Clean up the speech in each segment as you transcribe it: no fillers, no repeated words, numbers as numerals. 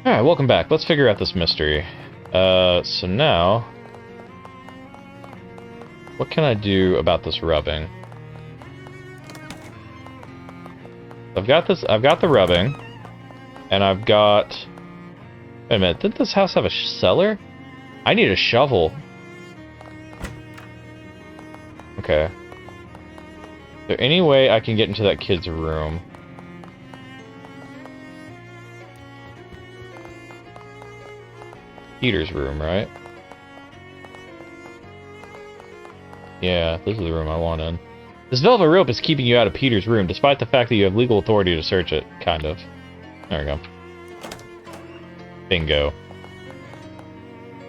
Alright, welcome back. Let's figure out this mystery. So now... what can I do about this rubbing? I've got the rubbing. And I've got... wait a minute, didn't this house have a cellar? I need a shovel. Okay. Is there any way I can get into that kid's room? Peter's room, right? Yeah, this is the room I want in. This velvet rope is keeping you out of Peter's room, despite the fact that you have legal authority to search it, kind of. There we go. Bingo.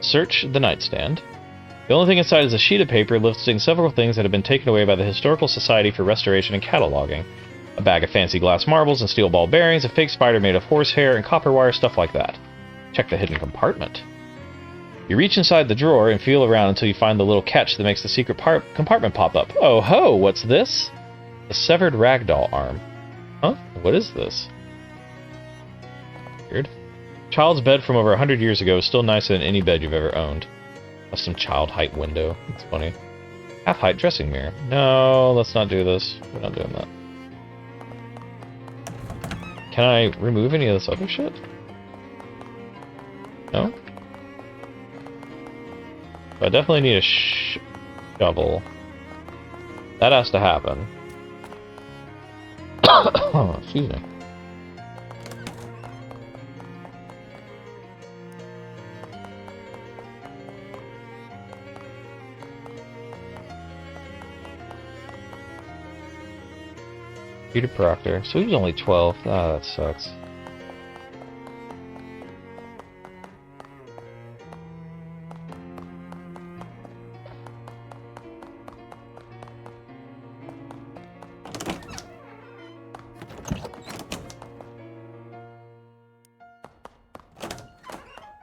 Search the nightstand. The only thing inside is a sheet of paper listing several things that have been taken away by the Historical Society for Restoration and Cataloging. A bag of fancy glass marbles and steel ball bearings, a fake spider made of horsehair and copper wire, stuff like that. Check the hidden compartment. You reach inside the drawer and feel around until you find the little catch that makes the secret compartment pop up. Oh ho, what's this? A severed ragdoll arm. Huh? What is this? Weird. Child's bed from over 100 years ago is still nicer than any bed you've ever owned. Custom child height window. That's funny. Half height dressing mirror. No, let's not do this. We're not doing that. Can I remove any of this other shit? No? I definitely need a shovel. That has to happen. Oh, excuse me. Peter Proctor. So he was only 12. Ah, that sucks.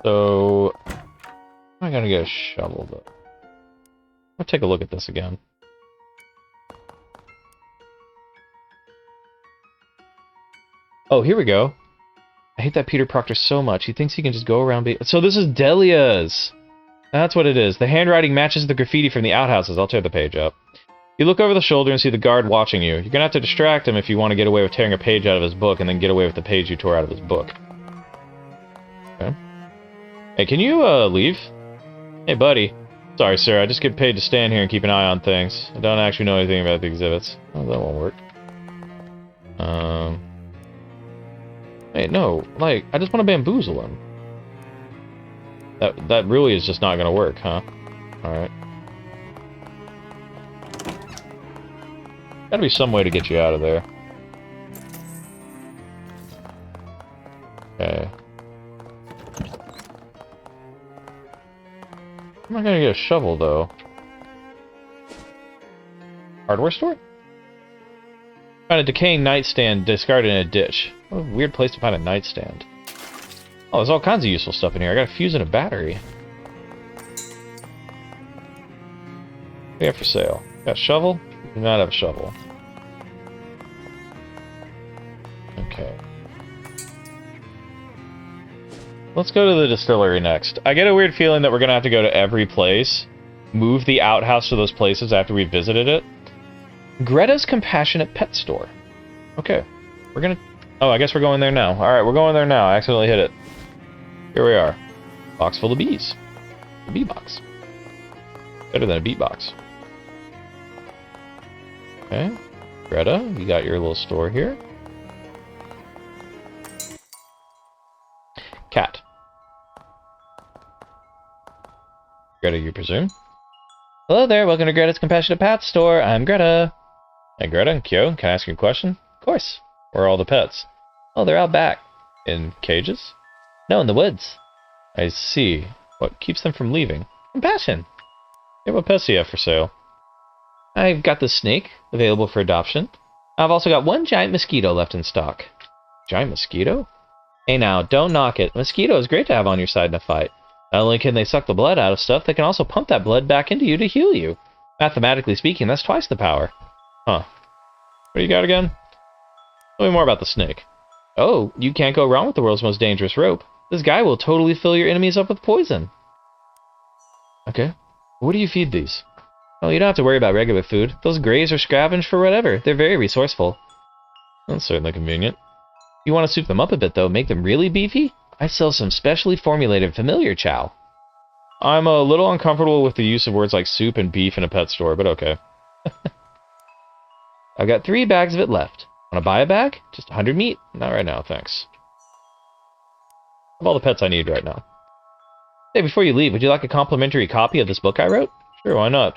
So, I'm gonna get a shovel, but I'll take a look at this again. Oh, here we go. I hate that Peter Proctor so much. He thinks he can just go around so this is Delia's! That's what it is. The handwriting matches the graffiti from the outhouses. I'll tear the page up. You look over the shoulder and see the guard watching you. You're gonna have to distract him if you want to get away with tearing a page out of his book and then get away with the page you tore out of his book. Okay. Hey, can you, leave? Hey, buddy. Sorry, sir, I just get paid to stand here and keep an eye on things. I don't actually know anything about the exhibits. Oh, that won't work. Hey, no, like, I just want to bamboozle him. That really is just not gonna work, huh? Alright. Gotta be some way to get you out of there. Okay. I'm not gonna get a shovel, though. Hardware store? Found a decaying nightstand discarded in a ditch. What a weird place to find a nightstand. Oh, there's all kinds of useful stuff in here. I got a fuse and a battery. What do you have for sale? Got a shovel? Do not have a shovel. Okay. Let's go to the distillery next. I get a weird feeling that we're gonna have to go to every place, move the outhouse to those places after we visited it. Greta's Compassionate Pet Store. Okay. We're gonna... oh, I guess we're going there now. Alright, we're going there now. I accidentally hit it. Here we are. Box full of bees. A bee box. Better than a beat box. Okay. Greta, you got your little store here. Cat. Greta, you presume? Hello there, welcome to Greta's Compassionate Pet Store. I'm Greta. Hey Greta, Kyo, can I ask you a question? Of course. Where are all the pets? Oh, they're out back. In cages? No, in the woods. I see. What keeps them from leaving? Compassion. Hey, what pets do you have for sale? I've got the snake, available for adoption. I've also got one giant mosquito left in stock. Giant mosquito? Hey now, don't knock it. Mosquito is great to have on your side in a fight. Not only can they suck the blood out of stuff, they can also pump that blood back into you to heal you. Mathematically speaking, that's twice the power. Huh. What do you got again? Tell me more about the snake. Oh, you can't go wrong with the world's most dangerous rope. This guy will totally fill your enemies up with poison. Okay. What do you feed these? Oh, you don't have to worry about regular food. Those graze or scavenge for whatever. They're very resourceful. That's certainly convenient. If you want to soup them up a bit, though, make them really beefy? I sell some specially formulated familiar chow. I'm a little uncomfortable with the use of words like soup and beef in a pet store, but okay. I've got 3 bags of it left. Want to buy a bag? Just 100 meat? Not right now, thanks. I have all the pets I need right now. Hey, before you leave, would you like a complimentary copy of this book I wrote? Sure, why not?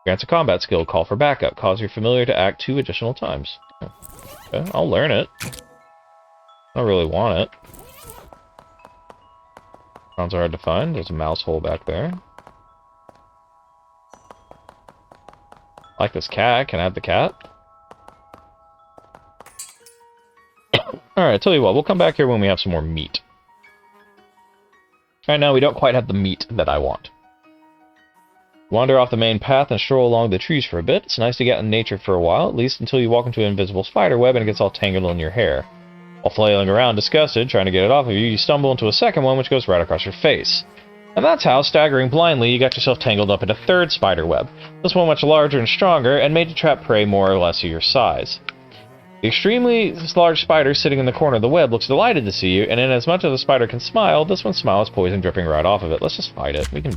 Grants a combat skill, call for backup. Cause your familiar to act 2 additional times. Okay, I'll learn it. I don't really want it. Sounds hard to find. There's a mouse hole back there. I like this cat. Can I have the cat? Alright, tell you what, we'll come back here when we have some more meat. Right now, we don't quite have the meat that I want. Wander off the main path and stroll along the trees for a bit. It's nice to get in nature for a while, at least until you walk into an invisible spider web and it gets all tangled in your hair. While flailing around, disgusted, trying to get it off of you, you stumble into a second one which goes right across your face. And that's how, staggering blindly, you got yourself tangled up in a 3rd spider web. This one much larger and stronger, and made to trap prey more or less of your size. The extremely large spider sitting in the corner of the web looks delighted to see you, and in as much as the spider can smile, this one smiles poison dripping right off of it. Let's just fight it. We can...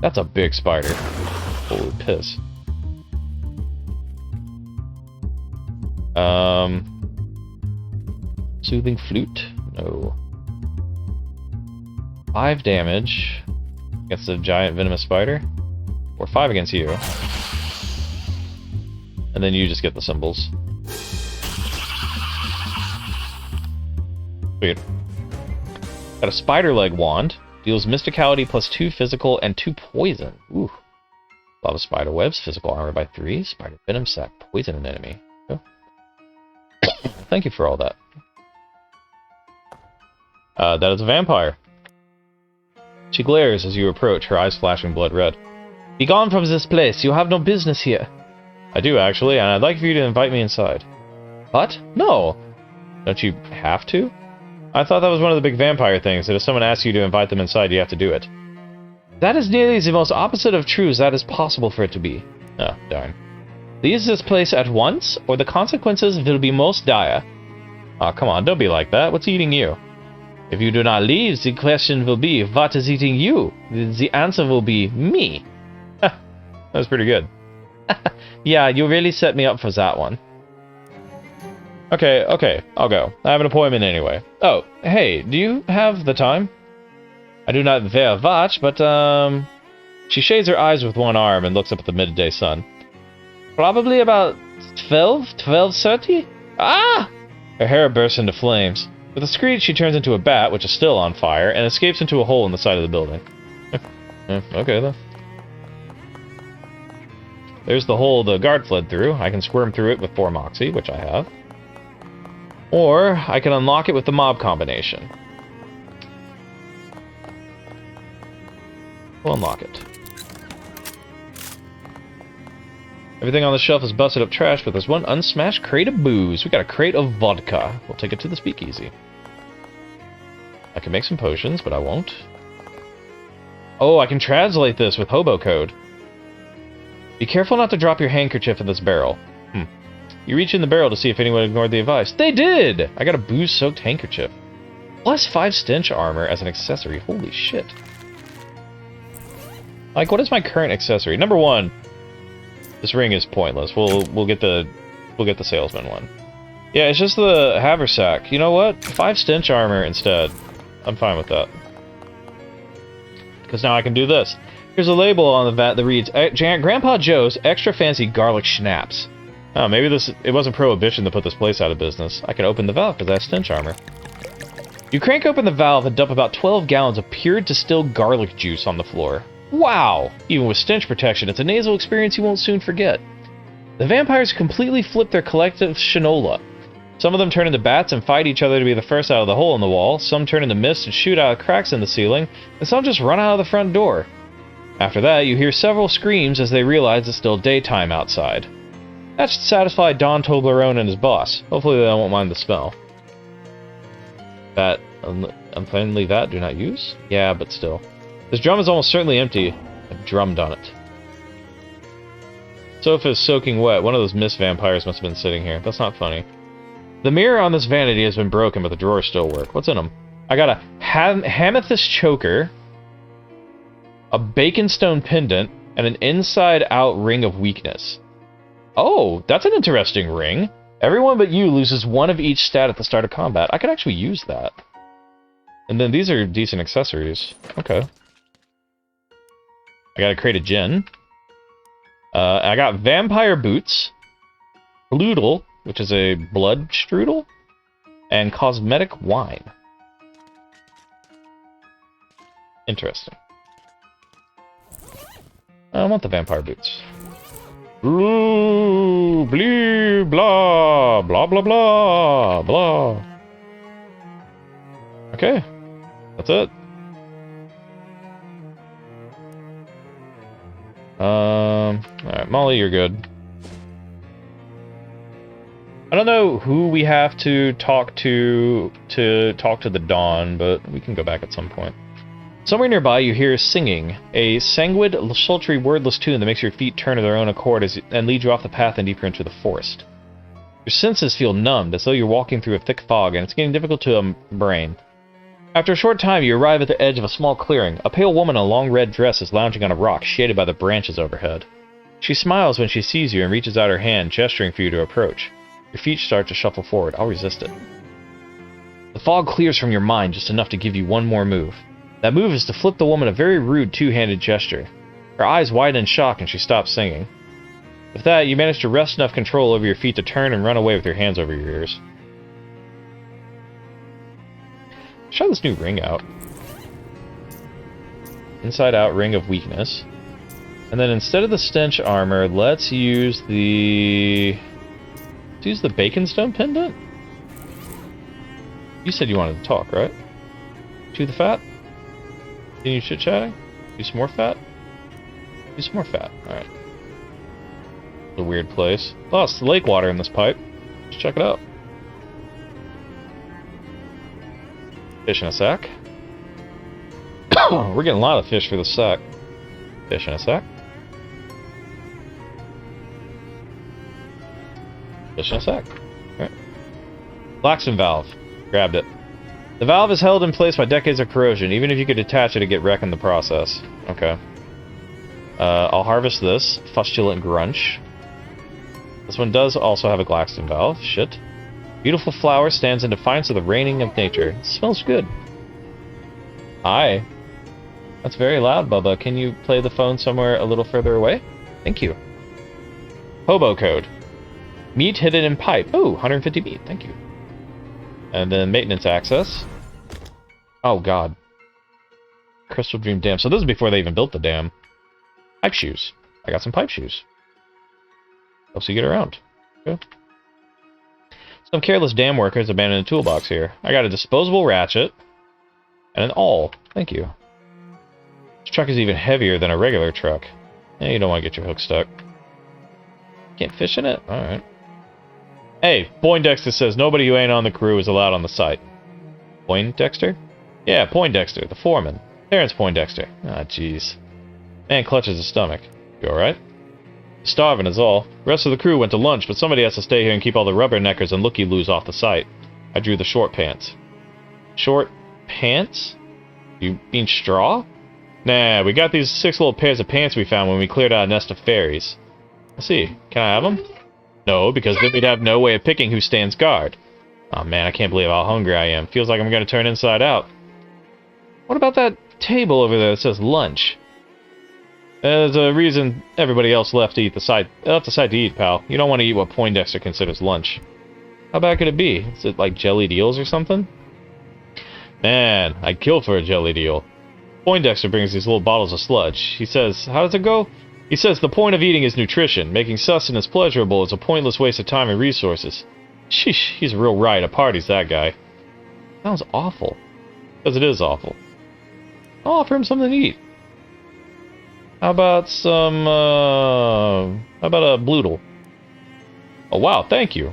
That's a big spider. Holy piss. Soothing flute? No. 5 damage against a giant venomous spider. Or 5 against you. And then you just get the symbols. Sweet. Got a spider leg wand. Deals mysticality plus 2 physical and 2 poison. Ooh. Lava spider webs, physical armor by 3. Spider venom sac, poison an enemy. Oh. Thank you for all that. That is a vampire. She glares as you approach, her eyes flashing blood red. Be gone from this place, you have no business here. I do, actually, and I'd like for you to invite me inside. What? No! Don't you have to? I thought that was one of the big vampire things, that if someone asks you to invite them inside, you have to do it. That is nearly the most opposite of true as that is possible for it to be. Oh, darn. Leave this place at once, or the consequences will be most dire. Oh, come on, don't be like that. What's eating you? If you do not leave, the question will be, what is eating you? The answer will be, me. That was pretty good. Yeah, you really set me up for that one. Okay, I'll go. I have an appointment anyway. Oh, hey, do you have the time? I do not very much, but, She shades her eyes with one arm and looks up at the midday sun. Probably about 12:30? Ah! Her hair bursts into flames. With a screech, she turns into a bat, which is still on fire, and escapes into a hole in the side of the building. Okay, then. There's the hole the guard fled through. I can squirm through it with 4 Moxie, which I have. Or, I can unlock it with the mob combination. We'll unlock it. Everything on the shelf is busted up trash, but there's one unsmashed crate of booze. We got a crate of vodka. We'll take it to the speakeasy. I can make some potions, but I won't. Oh, I can translate this with hobo code. Be careful not to drop your handkerchief in this barrel. You reach in the barrel to see if anyone ignored the advice. They did! I got a booze-soaked handkerchief. Plus 5 stench armor as an accessory. Holy shit. Like, what is my current accessory? Number 1. This ring is pointless. We'll get the salesman one. Yeah, it's just the haversack. You know what? 5 stench armor instead. I'm fine with that. Because now I can do this. Here's a label on the vat that reads, Grandpa Joe's Extra Fancy Garlic Schnapps. Oh, maybe it wasn't Prohibition to put this place out of business. I can open the valve because I have stench armor. You crank open the valve and dump about 12 gallons of pure distilled garlic juice on the floor. Wow! Even with stench protection, it's a nasal experience you won't soon forget. The vampires completely flip their collective shinola. Some of them turn into bats and fight each other to be the first out of the hole in the wall, some turn into mist and shoot out of cracks in the ceiling, and some just run out of the front door. After that, you hear several screams as they realize it's still daytime outside. That should satisfy Don Toblerone and his boss. Hopefully they won't mind the smell. That, unfinally that, do not use? Yeah, but still. This drum is almost certainly empty. I've drummed on it. Sofa is soaking wet. One of those mist vampires must have been sitting here. That's not funny. The mirror on this vanity has been broken, but the drawers still work. What's in them? I got a amethyst choker, a baconstone pendant, and an inside-out ring of weakness. Oh, that's an interesting ring. Everyone but you loses one of each stat at the start of combat. I could actually use that. And then these are decent accessories. Okay. I gotta create a gin. I got vampire boots, Bloodle, which is a blood strudel, and cosmetic wine. Interesting. I want the vampire boots. Ooh, blee, blah, blah, blah, blah, blah. Okay, that's it. Alright, Molly, you're good. I don't know who we have to talk to talk to the Dawn, but we can go back at some point. Somewhere nearby, you hear singing, a sanguine, sultry, wordless tune that makes your feet turn of their own accord and leads you off the path and deeper into the forest. Your senses feel numbed, as though you're walking through a thick fog, and it's getting difficult to brain. After a short time, you arrive at the edge of a small clearing. A pale woman in a long red dress is lounging on a rock, shaded by the branches overhead. She smiles when she sees you and reaches out her hand, gesturing for you to approach. Your feet start to shuffle forward. I'll resist it. The fog clears from your mind just enough to give you one more move. That move is to flip the woman a very rude two-handed gesture. Her eyes widen in shock and she stops singing. With that, you manage to wrest enough control over your feet to turn and run away with your hands over your ears. Try this new ring out. Inside out ring of weakness. And then instead of the stench armor, let's use the... Let's use the baconstone pendant? You said you wanted to talk, right? Chew the fat? Continue chit-chatting? Do some more fat? Do some more fat. Alright. A weird place. Oh, it's the lake water in this pipe. Let's check it out. Fish in a sack. We're getting a lot of fish for the sack. Fish in a sack. Fish in a sack. Alright. Blackston valve. Grabbed it. The valve is held in place by decades of corrosion. Even if you could detach it, it'd get wrecked in the process. Okay. I'll harvest this. Fustulent Grunch. This one does also have a Blackston valve. Shit. Beautiful flower stands in defiance of the reigning of nature. It smells good. Hi. That's very loud, Bubba. Can you play the phone somewhere a little further away? Thank you. Hobo code. Meat hidden in pipe. Oh, 150 meat. Thank you. And then maintenance access. Oh, God. Crystal Dream Dam. So this is before they even built the dam. Pipe shoes. I got some pipe shoes. Helps you get around. Okay. Some careless dam workers abandoned a toolbox here. I got a disposable ratchet. And an awl. Thank you. This truck is even heavier than a regular truck. You don't want to get your hook stuck. Can't fish in it? Alright. Hey, Poindexter says nobody who ain't on the crew is allowed on the site. Poindexter? Yeah, Poindexter, the foreman. Terrence Poindexter. Ah, jeez. Man clutches his stomach. You alright? Starving is all. The rest of the crew went to lunch, but somebody has to stay here and keep all the rubberneckers and looky-loos off the site. I drew the short pants. Short pants? You mean straw? Nah, we got these 6 little pairs of pants we found when we cleared out a nest of fairies. Let's see. Can I have them? No, because then we'd have no way of picking who stands guard. Oh man, I can't believe how hungry I am. Feels like I'm gonna turn inside out. What about that table over there that says lunch? There's a reason everybody else left to site to eat, pal. You don't want to eat what Poindexter considers lunch. How bad could it be? Is it like jellied eels or something? Man, I'd kill for a jellied eel. Poindexter brings these little bottles of sludge. He says, how does it go? He says the point of eating is nutrition. Making sustenance pleasurable is a pointless waste of time and resources. Sheesh, he's a real riot at parties, that guy. Sounds awful. Because it is awful. I'll offer him something to eat. How about some, how about a bloodle? Oh wow, thank you.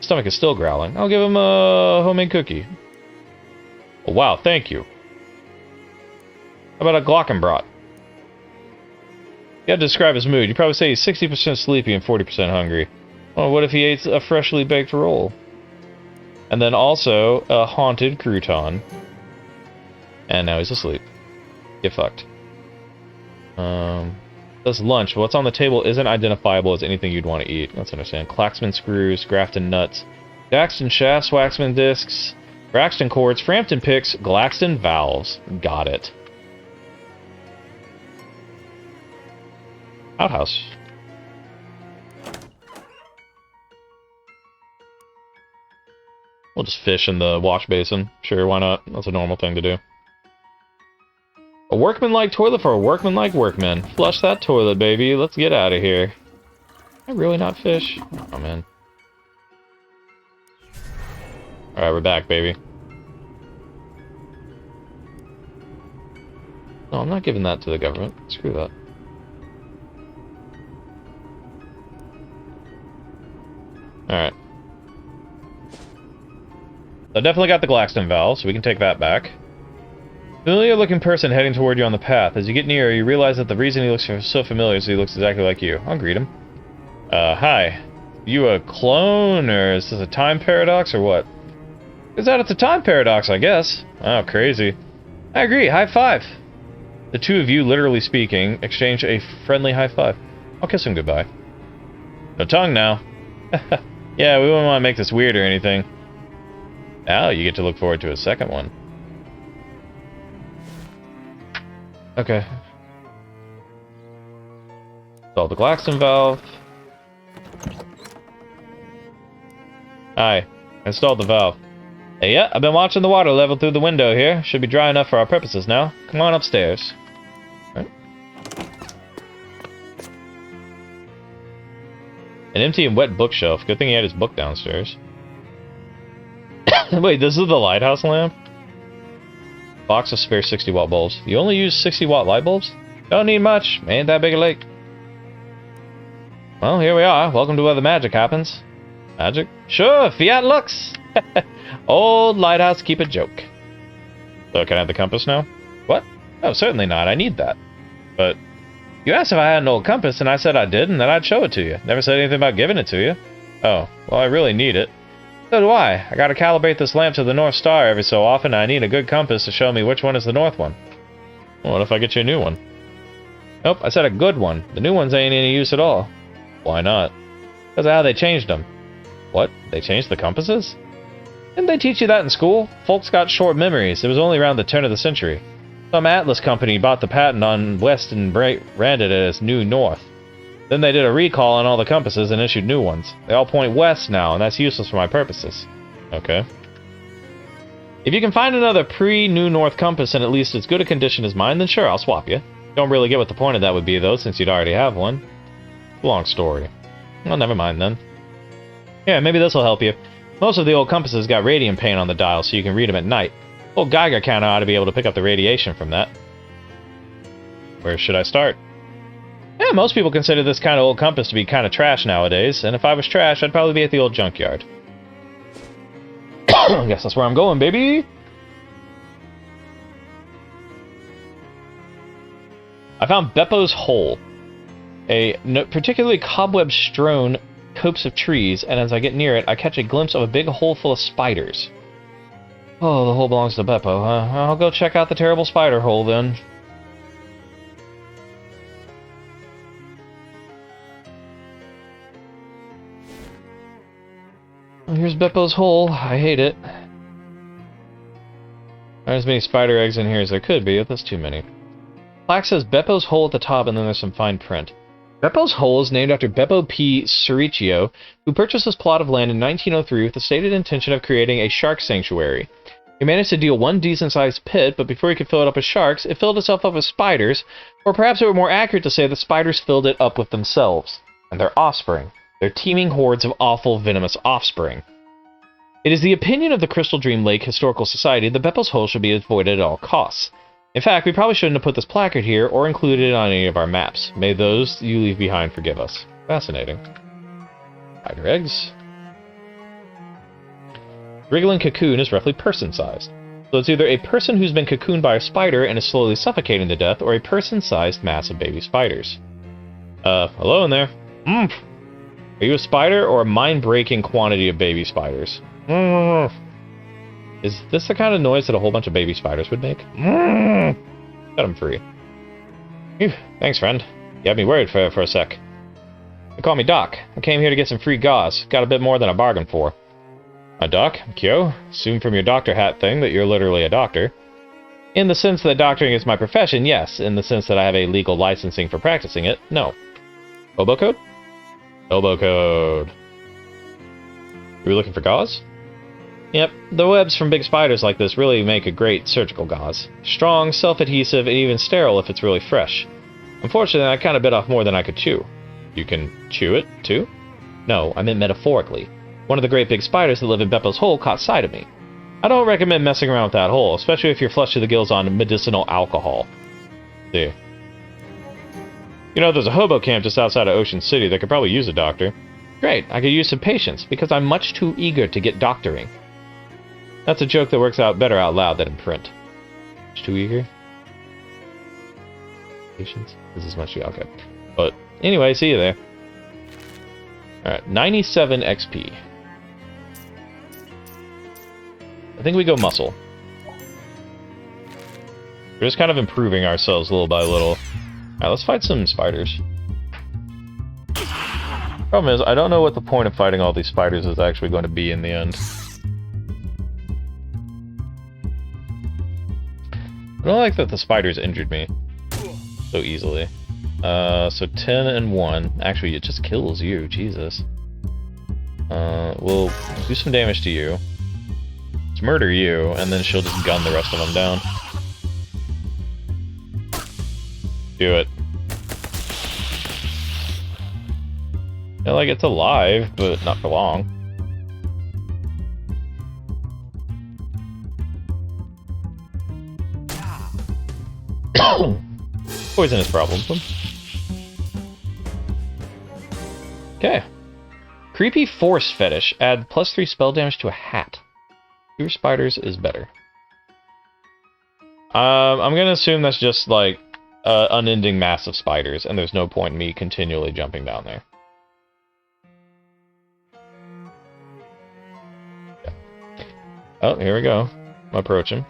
Stomach is still growling. I'll give him a homemade cookie. Oh, wow, thank you. How about a Glockenbrat? You had to describe his mood. You'd probably say he's 60% sleepy and 40% hungry. Well, what if he ate a freshly baked roll? And then also a haunted crouton. And now he's asleep. Get fucked. That's lunch. What's on the table isn't identifiable as anything you'd want to eat. Let's understand. Claxman screws, Grafton nuts, Daxton shafts, Waxman discs, Braxton cords, Frampton picks, Glaxton valves. Got it. Outhouse. We'll just fish in the wash basin. Sure, why not? That's a normal thing to do. A workman-like toilet for a workman-like workman. Flush that toilet, baby. Let's get out of here. Can I really not fish? Oh, man. Alright, we're back, baby. No, I'm not giving that to the government. Screw that. Alright. I definitely got the Glaxton valve, so we can take that back. Familiar-looking person heading toward you on the path. As you get nearer, you realize that the reason he looks so familiar is he looks exactly like you. I'll greet him. Hi. You a clone, or is this a time paradox, or what? Is that it's a time paradox, I guess. Oh, crazy. I agree. High five. The two of you, literally speaking, exchange a friendly high five. I'll kiss him goodbye. No tongue now. Yeah, we wouldn't want to make this weird or anything. Now you get to look forward to a second one. Okay. Install the Glaxton valve. Hi. Installed the valve. Hey, yeah, I've been watching the water level through the window here. Should be dry enough for our purposes now. Come on upstairs. Right. An empty and wet bookshelf. Good thing he had his book downstairs. Wait, this is the lighthouse lamp? Box of spare 60-watt bulbs. You only use 60-watt light bulbs? Don't need much. Ain't that big a lake. Well, here we are. Welcome to where the magic happens. Magic? Sure, Fiat Lux! Old lighthouse keep a joke. So, can I have the compass now? What? Oh, certainly not. I need that. But, you asked if I had an old compass, and I said I did, and that I'd show it to you. Never said anything about giving it to you. Oh, well, I really need it. So do I. I gotta calibrate this lamp to the North Star every so often, and I need a good compass to show me which one is the North one. Well, what if I get you a new one? Nope, I said a good one. The new ones ain't any use at all. Why not? Because of how they changed them. What? They changed the compasses? Didn't they teach you that in school? Folks got short memories. It was only around the turn of the century. Some Atlas company bought the patent on West and branded it as New North. Then they did a recall on all the compasses and issued new ones. They all point west now, and that's useless for my purposes. Okay. If you can find another pre-New North compass in at least as good a condition as mine, then sure, I'll swap you. Don't really get what the point of that would be, though, since you'd already have one. Long story. Well, never mind, then. Yeah, maybe this'll help you. Most of the old compasses got radium paint on the dial, so you can read them at night. Old Geiger counter ought to be able to pick up the radiation from that. Where should I start? Yeah, most people consider this kind of old compass to be kind of trash nowadays, and if I was trash, I'd probably be at the old junkyard. I guess that's where I'm going, baby! I found Beppo's Hole. A particularly cobweb-strewn copse of trees, and as I get near it, I catch a glimpse of a big hole full of spiders. Oh, the hole belongs to Beppo, huh? I'll go check out the terrible spider hole, then. Well, here's Beppo's hole. I hate it. There's as many spider eggs in here as there could be, but that's too many. Plaque says Beppo's Hole at the top, and then there's some fine print. Beppo's Hole is named after Beppo P. Cericchio, who purchased this plot of land in 1903 with the stated intention of creating a shark sanctuary. He managed to deal one decent-sized pit, but before he could fill it up with sharks, it filled itself up with spiders, or perhaps it were more accurate to say the spiders filled it up with themselves, and their offspring. Their teeming hordes of awful, venomous offspring. It is the opinion of the Crystal Dream Lake Historical Society that Beppo's Hole should be avoided at all costs. In fact, we probably shouldn't have put this placard here or included it on any of our maps. May those you leave behind forgive us. Fascinating. Spider eggs. Wriggling cocoon is roughly person-sized. So it's either a person who's been cocooned by a spider and is slowly suffocating to death, or a person-sized mass of baby spiders. Hello in there. Are you a spider or a mind-breaking quantity of baby spiders? Is this the kind of noise that a whole bunch of baby spiders would make? Set them free. Phew, thanks, friend. You had me worried for a sec. They call me Doc. I came here to get some free gauze. Got a bit more than I bargained for. Doc, Kyo, assume from your doctor hat thing that you're literally a doctor. In the sense that doctoring is my profession, yes. In the sense that I have a legal licensing for practicing it, no. Hobo code? Hobo code. Are we looking for gauze? Yep, the webs from big spiders like this really make a great surgical gauze. Strong, self-adhesive, and even sterile if it's really fresh. Unfortunately, I kind of bit off more than I could chew. You can chew it, too? No, I meant metaphorically. One of the great big spiders that live in Beppo's hole caught sight of me. I don't recommend messing around with that hole, especially if you're flushed to the gills on medicinal alcohol. See. You know, there's a hobo camp just outside of Ocean City that could probably use a doctor. Great, I could use some patience, because I'm much too eager to get doctoring. That's a joke that works out better out loud than in print. Much too eager? Patience? This is much too... okay. But, anyway, see you there. Alright, 97 XP. I think we go muscle. We're just kind of improving ourselves little by little. Alright, let's fight some spiders. Problem is, I don't know what the point of fighting all these spiders is actually going to be in the end. I don't like that the spiders injured me so easily. So 10 and 1. Actually, it just kills you. Jesus. We'll do some damage to you. Let's murder you, and then she'll just gun the rest of them down. Do it. Yeah, like, it's alive, but not for long. Poisonous problems. Okay. Creepy force fetish. Add +3 spell damage to a hat. Fewer spiders is better. I'm gonna assume that's just like unending mass of spiders, and there's no point in me continually jumping down there. Yeah. Oh, here we go. I'm approaching.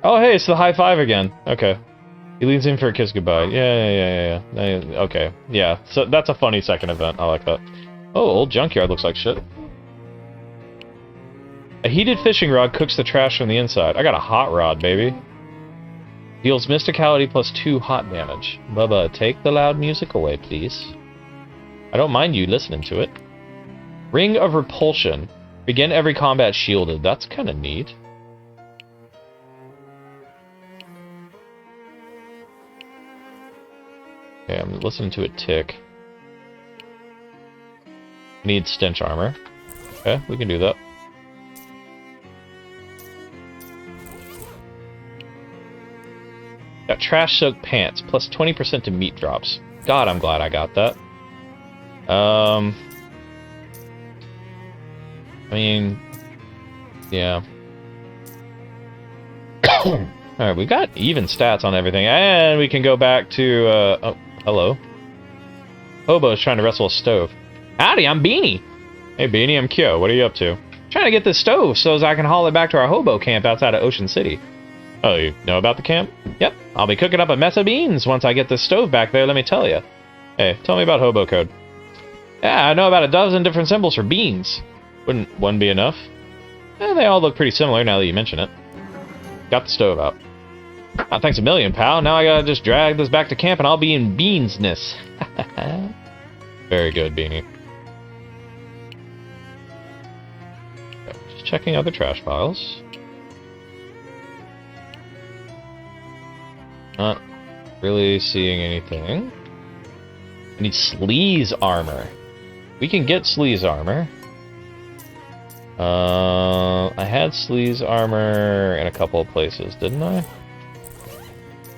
Oh, hey, it's the high five again. Okay. He leans in for a kiss goodbye. Yeah. Okay. Yeah, so that's a funny second event. I like that. Oh, old junkyard looks like shit. A heated fishing rod cooks the trash from the inside. I got a hot rod, baby. Deals mysticality +2 hot damage. Bubba, take the loud music away, please. I don't mind you listening to it. Ring of Repulsion. Begin every combat shielded. That's kind of neat. Okay, I'm listening to it tick. Need stench armor. Okay, we can do that. Got trash-soaked pants, +20% to meat drops. God, I'm glad I got that. I mean, yeah. Alright, we got even stats on everything, and we can go back to, oh, hello. Hobo's trying to wrestle a stove. Howdy, I'm Beanie. Hey, Beanie, I'm Kyo. What are you up to? Trying to get this stove so as I can haul it back to our hobo camp outside of Ocean City. Oh, you know about the camp? Yep, I'll be cooking up a mess of beans once I get this stove back there, let me tell you. Hey, tell me about hobo code. Yeah, I know about a dozen different symbols for beans. Wouldn't one be enough? They all look pretty similar now that you mention it. Got the stove out. Oh, thanks a million, pal. Now I gotta just drag this back to camp and I'll be in beansness. Very good, Beanie. Okay, just checking other trash piles. Not really seeing anything. I need sleaze armor. We can get sleaze armor. I had sleaze armor in a couple of places, didn't I?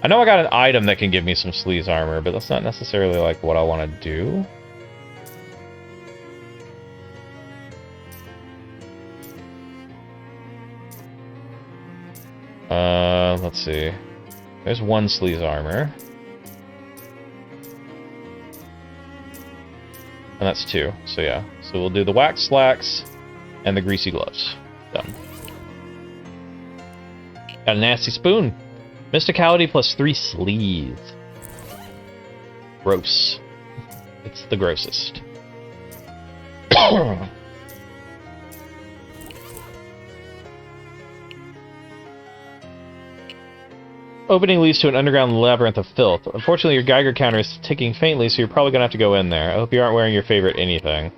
I know I got an item that can give me some sleaze armor, but that's not necessarily like what I want to do. Let's see. There's one sleaze armor. And that's 2, so yeah. So we'll do the wax slacks and the greasy gloves. Done. Got a nasty spoon. Mysticality plus 3 sleeves. Gross. It's the grossest. Opening leads to an underground labyrinth of filth. Unfortunately, your Geiger counter is ticking faintly, so you're probably gonna have to go in there. I hope you aren't wearing your favorite anything.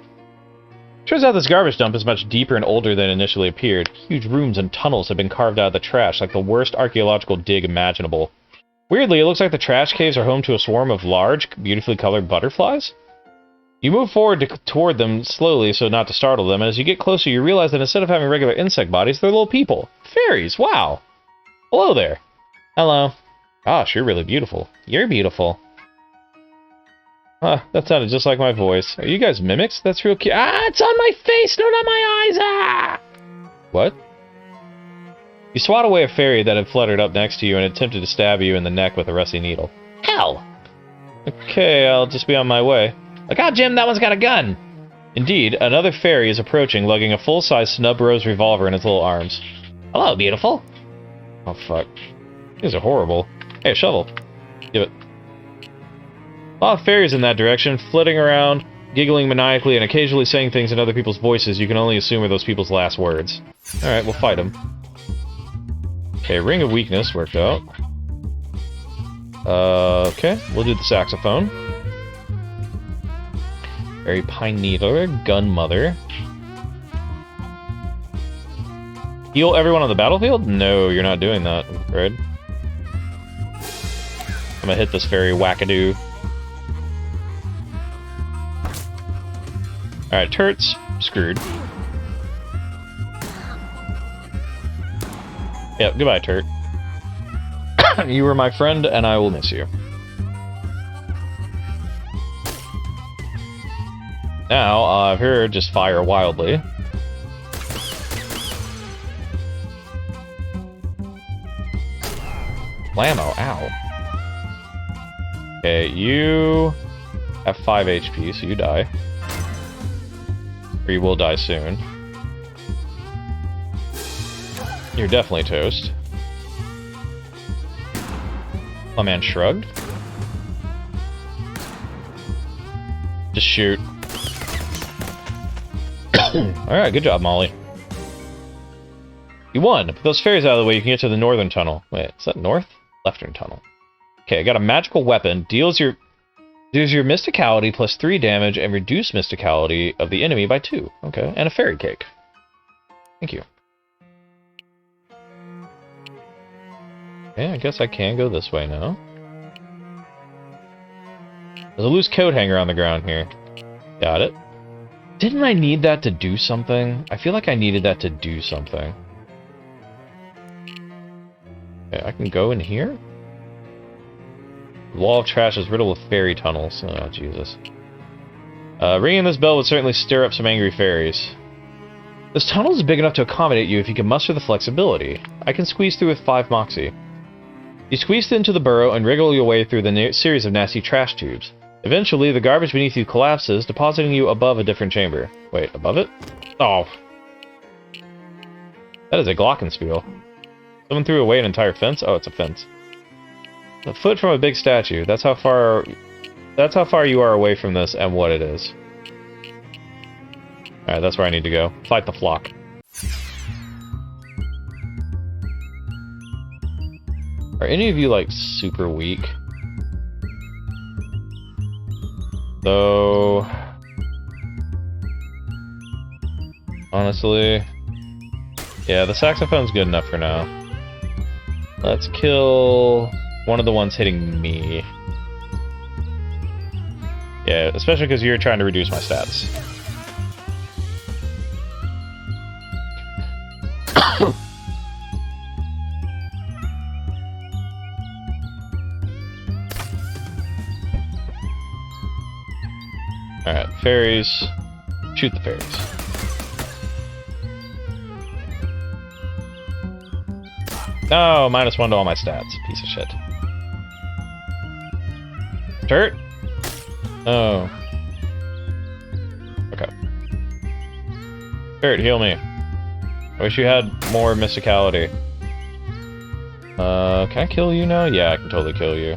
Turns out this garbage dump is much deeper and older than initially appeared. Huge rooms and tunnels have been carved out of the trash, like the worst archaeological dig imaginable. Weirdly, it looks like the trash caves are home to a swarm of large, beautifully colored butterflies. You move forward toward them slowly so not to startle them, and as you get closer, you realize that instead of having regular insect bodies, they're little people. Fairies, wow! Hello there. Hello. Gosh, you're really beautiful. You're beautiful. Huh, that sounded just like my voice. Are you guys mimics? That's real cute. Ah, it's on my face, not on my eyes! Ah! What? You swat away a fairy that had fluttered up next to you and attempted to stab you in the neck with a rusty needle. Hell! Okay, I'll just be on my way. Look out, Jim, that one's got a gun! Indeed, another fairy is approaching, lugging a full-size snub rose revolver in its little arms. Hello, beautiful! Oh, fuck. These are horrible. Hey, a shovel. Give it. A lot of fairies in that direction, flitting around, giggling maniacally, and occasionally saying things in other people's voices you can only assume are those people's last words. Alright, we'll fight them. Okay, Ring of Weakness worked out. Okay, we'll do the saxophone. Fairy Pine Needler, Gunmother. Heal everyone on the battlefield? No, you're not doing that, I'm afraid. I'm gonna hit this fairy wackadoo. Alright, turrets. Screwed. Yep, goodbye, turret. You were my friend, and I will miss you. Now, I've heard just fire wildly. Blammo, ow. Okay, you have 5 HP, so you die. Or you will die soon. You're definitely toast. My man shrugged. Just shoot. Alright, good job, Molly. You won! Put those fairies out of the way, you can get to the northern tunnel. Wait, is that north? Leftern tunnel. Okay, I got a magical weapon. Deals your mysticality plus 3 damage and reduce mysticality of the enemy by 2. Okay, and a fairy cake. Thank you. Okay, I guess I can go this way now. There's a loose coat hanger on the ground here. Got it. Didn't I need that to do something? I feel like I needed that to do something. Okay, I can go in here? The wall of trash is riddled with fairy tunnels. Oh, Jesus. Ringing this bell would certainly stir up some angry fairies. This tunnel is big enough to accommodate you if you can muster the flexibility. I can squeeze through with 5 moxie. You squeeze into the burrow and wriggle your way through the series of nasty trash tubes. Eventually, the garbage beneath you collapses, depositing you above a different chamber. Wait, above it? Oh. That is a glockenspiel. Someone threw away an entire fence? Oh, it's a fence. A foot from a big statue. That's how far you are away from this and what it is. Alright, that's where I need to go. Fight the flock. Are any of you, like, super weak? So... honestly... yeah, the saxophone's good enough for now. Let's kill one of the ones hitting me. Yeah, especially because you're trying to reduce my stats. Alright, fairies. Shoot the fairies. No, -1 to all my stats. Piece of shit. Turt? Oh. Okay. Turt, heal me. I wish you had more mysticality. Can I kill you now? Yeah, I can totally kill you.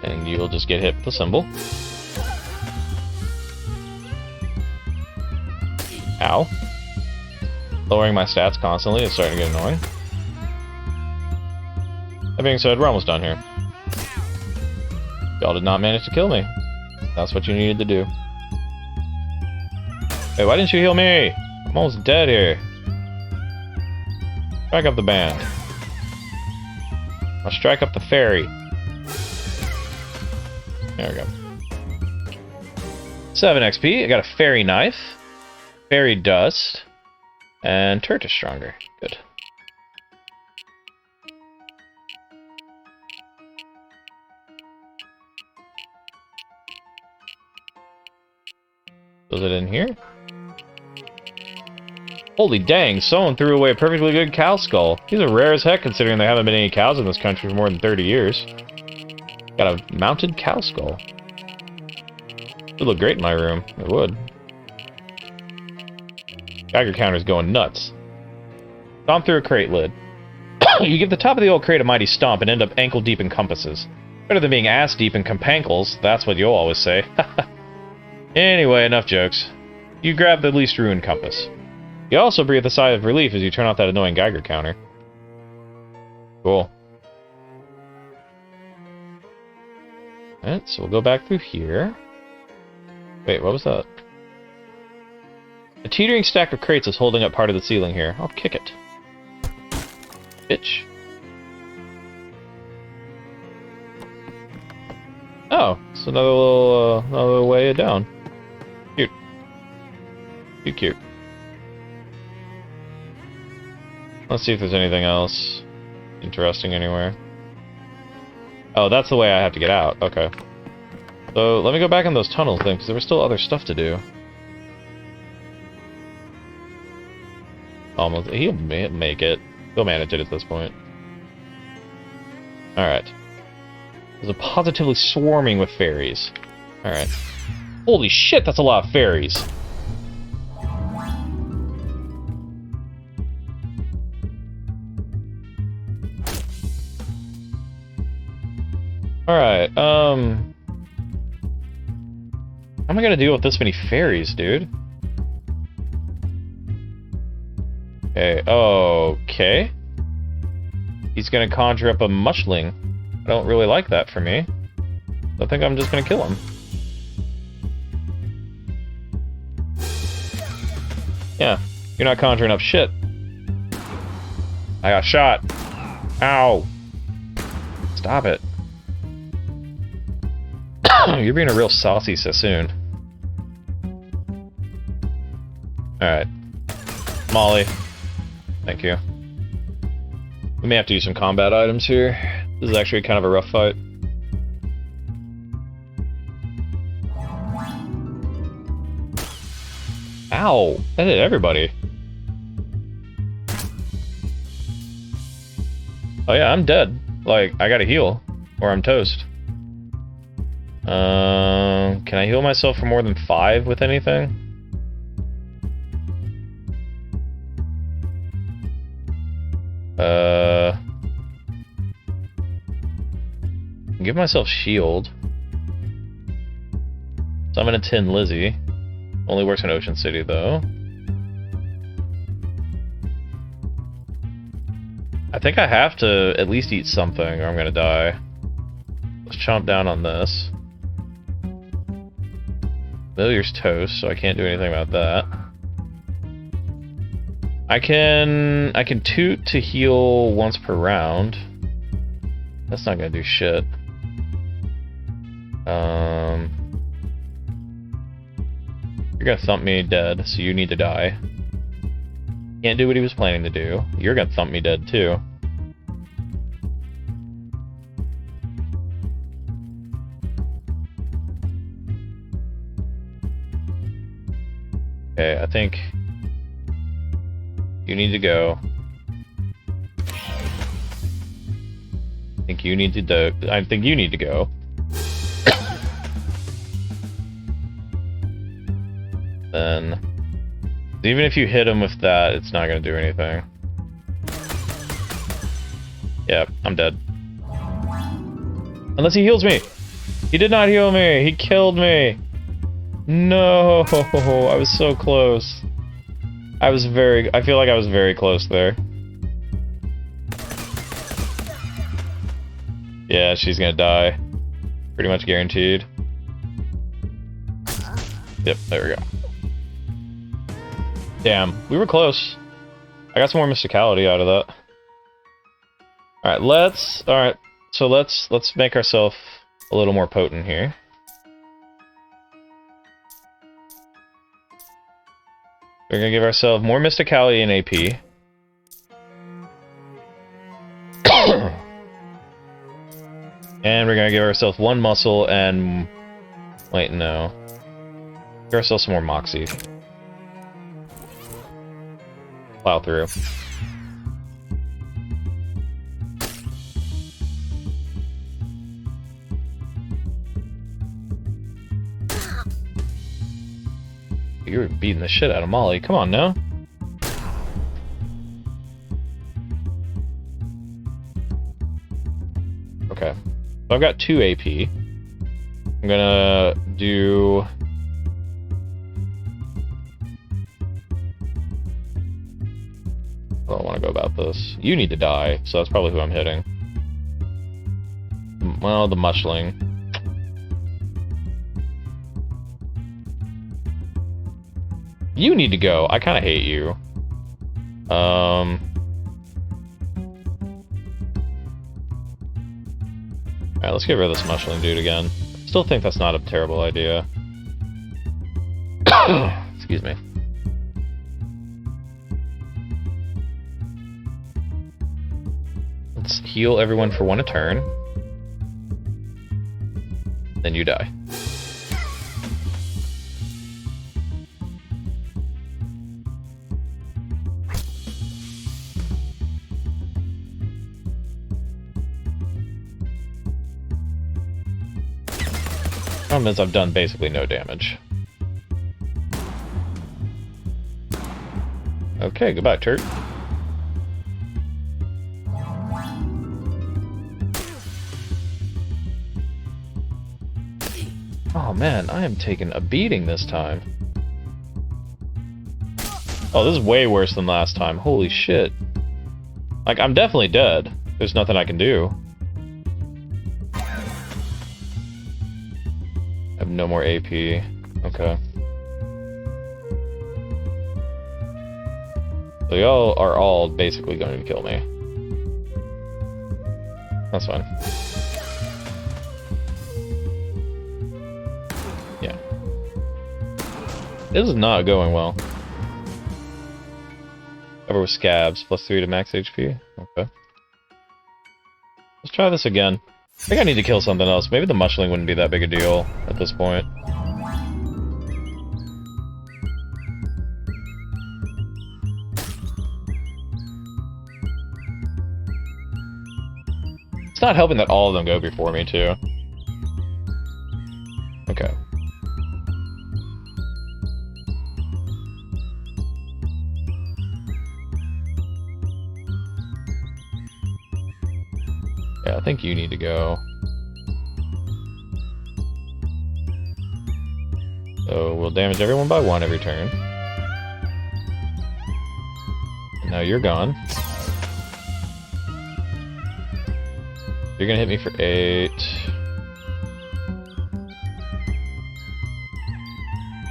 And you'll just get hit with the symbol. Ow. Lowering my stats constantly is starting to get annoying. That being said, we're almost done here. Y'all did not manage to kill me. That's what you needed to do. Hey, why didn't you heal me? I'm almost dead here. Strike up the band. I'll strike up the fairy. There we go. 7 XP. I got a fairy knife. Fairy dust. And Turt is stronger. Good. Was it in here? Holy dang, someone threw away a perfectly good cow skull. These are rare as heck considering there haven't been any cows in this country for more than 30 years. Got a mounted cow skull. It would look great in my room. It would. Geiger counter's going nuts. Stomp through a crate lid. You give the top of the old crate a mighty stomp and end up ankle deep in compasses. Better than being ass deep in compankles, that's what you'll always say. Anyway, enough jokes. You grab the least ruined compass. You also breathe a sigh of relief as you turn off that annoying Geiger counter. Cool. Alright, so we'll go back through here. Wait, what was that? A teetering stack of crates is holding up part of the ceiling here. I'll kick it. Bitch. Oh, it's another little way down. Cute. Cute, cute. Let's see if there's anything else interesting anywhere. Oh, that's the way I have to get out. Okay. So, let me go back in those tunnel things, because there was still other stuff to do. Almost. He'll make it. He'll manage it at this point. Alright. There's a positively swarming with fairies. Alright. Holy shit, that's a lot of fairies! Alright, how am I gonna deal with this many fairies, dude? Okay, okay. He's gonna conjure up a mushling. I don't really like that for me. I think I'm just gonna kill him. Yeah, you're not conjuring up shit. I got shot. Ow. Stop it. You're being a real saucy Sassoon. Alright. Molly. Thank you. We may have to use some combat items here. This is actually kind of a rough fight. Ow! That hit everybody. Oh yeah, I'm dead. Like, I gotta heal. Or I'm toast. Can I heal myself for more than 5 with anything? Give myself shield. Summon a Tin Lizzie. Only works in Ocean City, though. I think I have to at least eat something or I'm gonna die. Let's chomp down on this. Familiar's toast, so I can't do anything about that. I can toot to heal once per round. That's not gonna do shit. You're gonna thump me dead, so you need to die. Can't do what he was planning to do. You're gonna thump me dead too. Okay, I think You need to go. I think you need to go. Then, even if you hit him with that, it's not going to do anything. Yeah, I'm dead. Unless he heals me. He did not heal me. He killed me. No, I was so close. I feel like I was very close there. Yeah, she's gonna die. Pretty much guaranteed. Yep, there we go. Damn, we were close. I got some more mysticality out of that. Alright, so let's make ourselves a little more potent here. We're gonna give ourselves more mysticality and AP. And we're gonna give ourselves one muscle and... Wait, no. Give ourselves some more moxie. Plow through. You were beating the shit out of Molly. Come on now. Okay. So I've got 2 AP. I'm gonna do... I don't want to go about this. You need to die, so that's probably who I'm hitting. Well, the mushling. You need to go. I kind of hate you. Alright, let's get rid of this mushling dude again. Still think that's not a terrible idea. Excuse me. Let's heal everyone for 1 a turn. Then you die. Problem is, I've done basically no damage. Okay, goodbye, Turk. Oh man, I am taking a beating this time. Oh, this is way worse than last time. Holy shit. Like, I'm definitely dead. There's nothing I can do. I have no more AP. Okay. So y'all are all basically going to kill me. That's fine. Yeah. This is not going well. Cover with scabs, +3 to max HP. Okay. Let's try this again. I think I need to kill something else. Maybe the mushling wouldn't be that big a deal at this point. It's not helping that all of them go before me, too. Okay. Yeah, I think you need to go. So we'll damage everyone by 1 every turn. And now you're gone. You're gonna hit me for 8.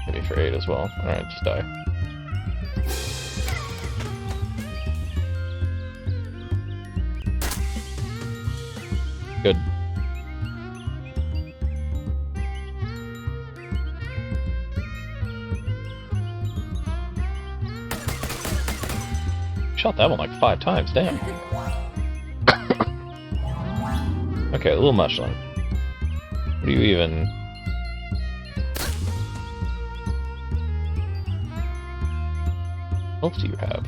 Hit me for 8 as well. Alright, just die. Good. Shot that one like 5 times, damn. Okay, a little mushling. What do you even... What else do you have?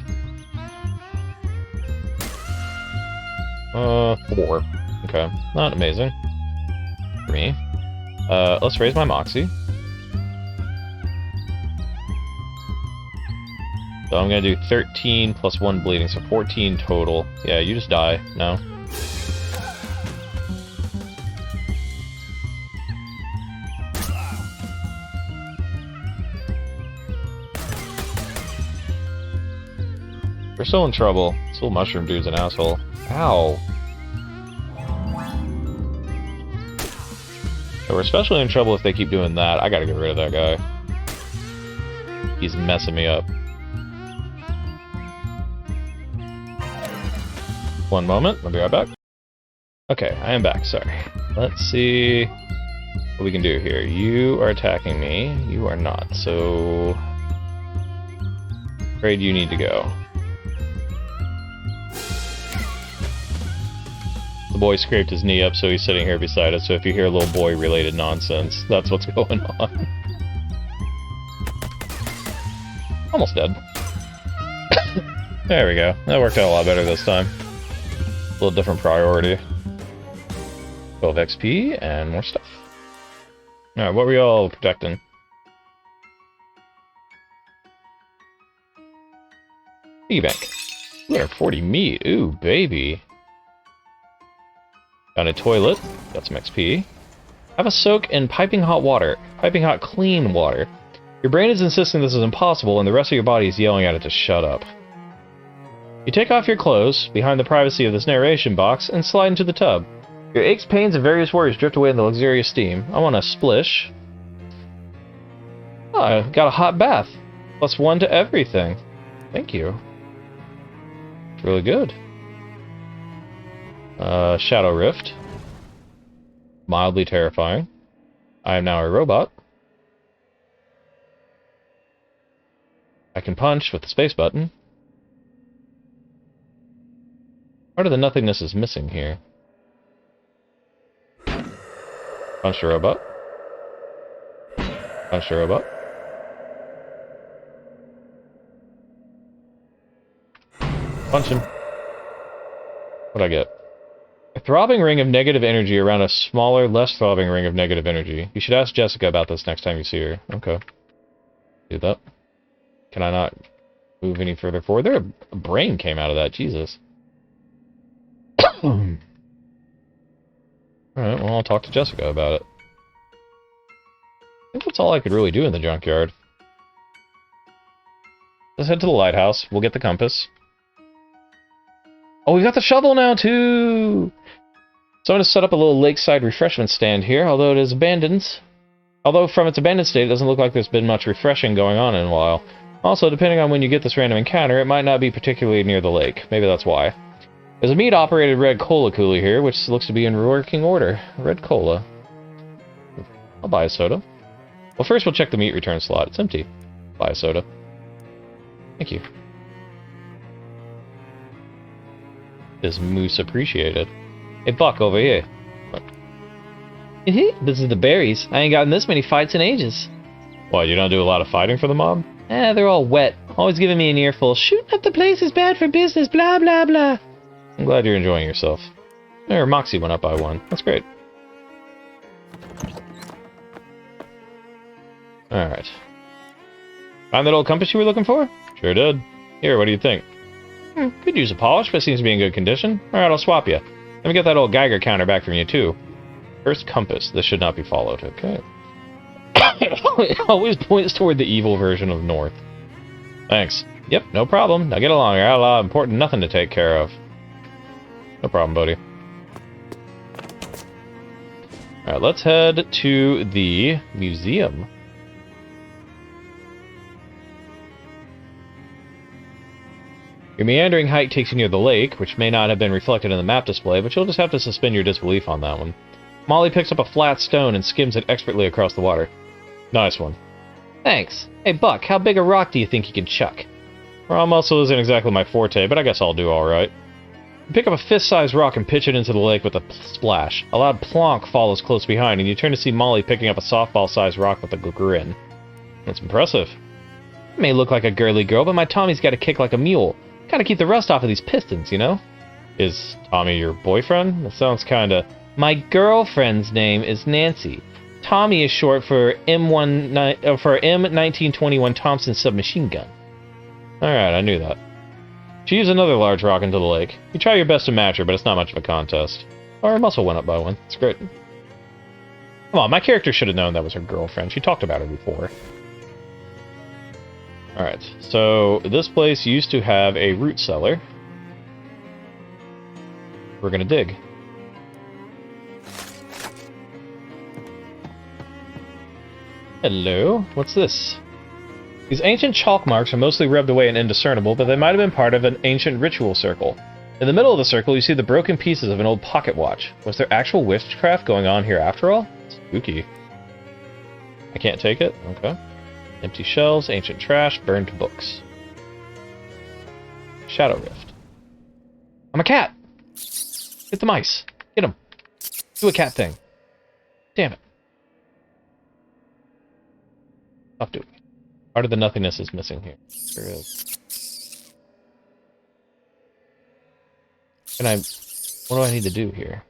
4. Okay, not amazing for me. Let's raise my Moxie. So I'm gonna do 13 plus 1 bleeding, so 14 total. Yeah, you just die. No. We're still in trouble. This little mushroom dude's an asshole. Ow. So we're especially in trouble if they keep doing that. I gotta get rid of that guy. He's messing me up. One moment, I'll be right back. Okay, I am back, sorry. Let's see what we can do here. You are attacking me, you are not, so... Afraid you need to go. The boy scraped his knee up, so he's sitting here beside us, so if you hear little boy-related nonsense, that's what's going on. Almost dead. There we go. That worked out a lot better this time. A little different priority. 12 XP and more stuff. Alright, what were y'all protecting? Piggy bank. 240 meat. Ooh, baby. Found a toilet. Got some XP. Have a soak in piping hot water. Piping hot clean water. Your brain is insisting this is impossible, and the rest of your body is yelling at it to shut up. You take off your clothes, behind the privacy of this narration box, and slide into the tub. Your aches, pains, and various worries drift away in the luxurious steam. I want a splish. Oh, I got a hot bath. +1 to everything. Thank you. It's really good. Shadow Rift. Mildly terrifying. I am now a robot. I can punch with the space button. Part of the nothingness is missing here. Punch the robot. Punch the robot. Punch him. What'd I get? A throbbing ring of negative energy around a smaller, less throbbing ring of negative energy. You should ask Jessica about this next time you see her. Okay. Do that. Can I not move any further forward? There, a brain came out of that. Jesus. Alright, well, I'll talk to Jessica about it. I think that's all I could really do in the junkyard. Let's head to the lighthouse. We'll get the compass. Oh, we've got the shovel now, too! So I'm going to set up a little lakeside refreshment stand here, although it is abandoned. Although from its abandoned state, it doesn't look like there's been much refreshing going on in a while. Also, depending on when you get this random encounter, it might not be particularly near the lake. Maybe that's why. There's a meat-operated red cola cooler here, which looks to be in working order. Red cola. I'll buy a soda. Well, first we'll check the meat return slot. It's empty. Buy a soda. Thank you. Is moose appreciated. Hey, Buck, over here. This is the berries. I ain't gotten this many fights in ages. What, you don't do a lot of fighting for the mob? They're all wet. Always giving me an earful. Shooting up the place is bad for business, blah, blah, blah. I'm glad you're enjoying yourself. There, Moxie went up by 1. That's great. Alright. Find that old compass you were looking for? Sure did. Here, what do you think? Could use a polish, but seems to be in good condition. Alright, I'll swap you. Let me get that old Geiger counter back from you, too. First compass. This should not be followed. Okay. It always points toward the evil version of North. Thanks. Yep, no problem. Now get along. I got a lot of important nothing to take care of. No problem, buddy. Alright, let's head to the museum. Your meandering hike takes you near the lake, which may not have been reflected in the map display, but you'll just have to suspend your disbelief on that one. Molly picks up a flat stone and skims it expertly across the water. Nice one. Thanks. Hey, Buck, how big a rock do you think you can chuck? Raw muscle isn't exactly my forte, but I guess I'll do alright. You pick up a fist-sized rock and pitch it into the lake with a splash. A loud plonk follows close behind, and you turn to see Molly picking up a softball-sized rock with a grin. That's impressive. I may look like a girly girl, but my Tommy's got to kick like a mule. Gotta keep the rust off of these pistons, you know? Is Tommy your boyfriend? That sounds kinda... My girlfriend's name is Nancy. Tommy is short for M1921 Thompson submachine gun. Alright, I knew that. She used another large rock into the lake. You try your best to match her, but it's not much of a contest. Our muscle went up by one. It's great. Come on, my character should have known that was her girlfriend. She talked about her before. Alright, so this place used to have a root cellar. We're gonna dig. Hello? What's this? These ancient chalk marks are mostly rubbed away and indiscernible, but they might have been part of an ancient ritual circle. In the middle of the circle, you see the broken pieces of an old pocket watch. Was there actual witchcraft going on here after all? Spooky. I can't take it? Okay. Empty shelves, ancient trash, burned books. Shadow Rift. I'm a cat! Get the mice. Get them. Do a cat thing. Damn it. Stop doing it. Part of the nothingness is missing here. There is. What do I need to do here?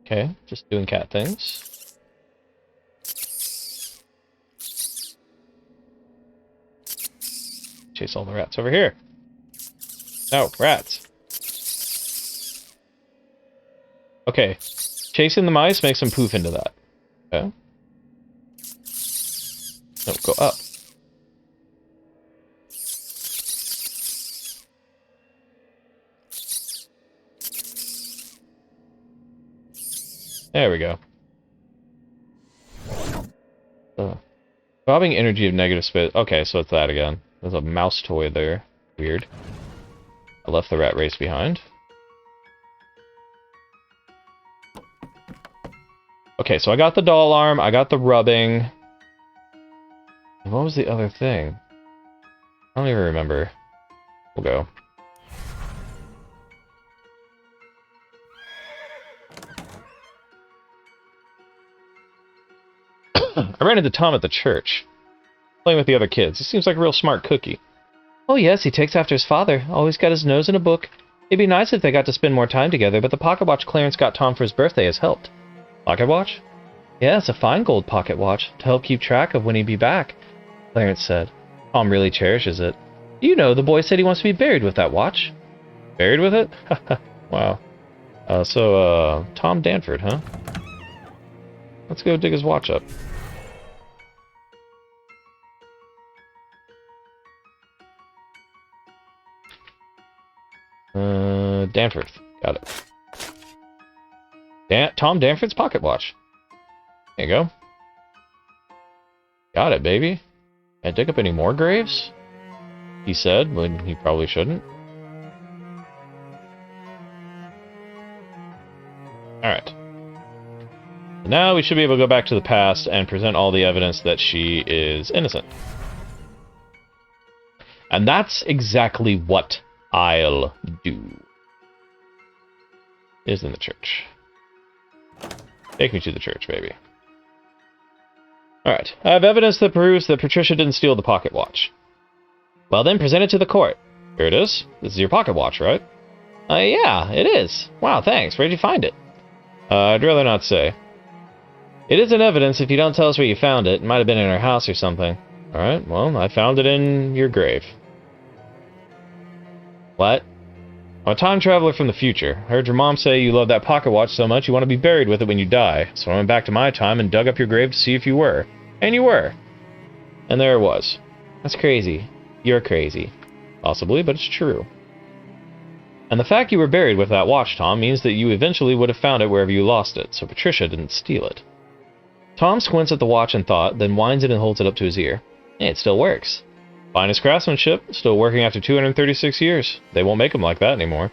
Okay, just doing cat things. Chase all the rats over here. No, rats. Okay, chasing the mice makes them poof into that. Okay. No, go up. There we go. Robbing energy of negative space. Okay, so it's that again. There's a mouse toy there. Weird. I left the rat race behind. Okay, so I got the doll arm, I got the rubbing. What was the other thing? I don't even remember. We'll go. I ran into Tom at the church, playing with the other kids. He seems like a real smart cookie. Oh yes, he takes after his father. Always got his nose in a book. It'd be nice if they got to spend more time together, but the pocket watch Clarence got Tom for his birthday has helped. Pocket watch? Yeah, it's a fine gold pocket watch, to help keep track of when he'd be back, Clarence said. Tom really cherishes it. You know, the boy said he wants to be buried with that watch. Buried with it? Wow. Tom Danford, huh? Let's go dig his watch up. Danford. Got it. Tom Danford's pocket watch. There you go. Got it, baby. Can't dig up any more graves? He said, when he probably shouldn't. Alright. Now we should be able to go back to the past and present all the evidence that she is innocent. And that's exactly what I'll do. Is in the church. Take me to the church, baby. Alright, I have evidence that proves that Patricia didn't steal the pocket watch. Well then, present it to the court. Here it is. This is your pocket watch, right? Yeah, it is. Wow, thanks. Where'd you find it? I'd rather not say. It isn't evidence if you don't tell us where you found it. It might have been in our house or something. Alright, well, I found it in your grave. What? I'm a time traveler from the future. I heard your mom say you love that pocket watch so much you want to be buried with it when you die. So I went back to my time and dug up your grave to see if you were. And you were. And there it was. That's crazy. You're crazy. Possibly, but it's true. And the fact you were buried with that watch, Tom, means that you eventually would have found it wherever you lost it, so Patricia didn't steal it. Tom squints at the watch in thought, then winds it and holds it up to his ear. Hey, it still works. Finest craftsmanship, still working after 236 years. They won't make them like that anymore.